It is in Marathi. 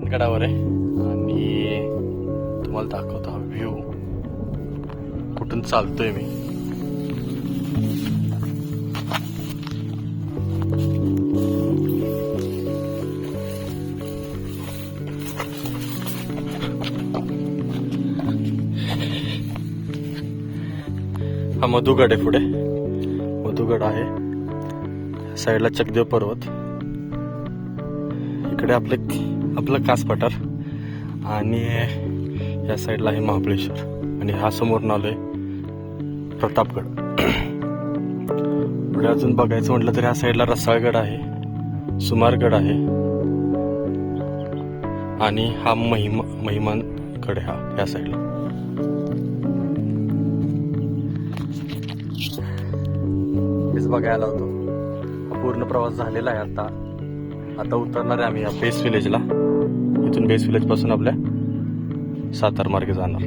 गडावर आहे आणि तुम्हाला दाखवतो हा व्ह्यू कुठून चालतोय मी. हा मधुगड आहे, पुढे मधुगड आहे, साईडला चकदेव पर्वत, इकडे आपलं कास पठार आणि या साईडला आहे महाबळेश्वर आणि हा समोर नाव आहे प्रतापगड. पुढे अजून बघायचं म्हटलं तर ह्या साईडला रसाळगड आहे, सुमारगड आहे आणि हा महिमानगड आहे ह्या साईडला. हेच बघायला होतो. हा पूर्ण प्रवास झालेला आहे. आता उतरणार आहे आम्ही या बेस विलेजला. इथून बेस विलेज पासून आपल्या सातार मार्गे जाणार.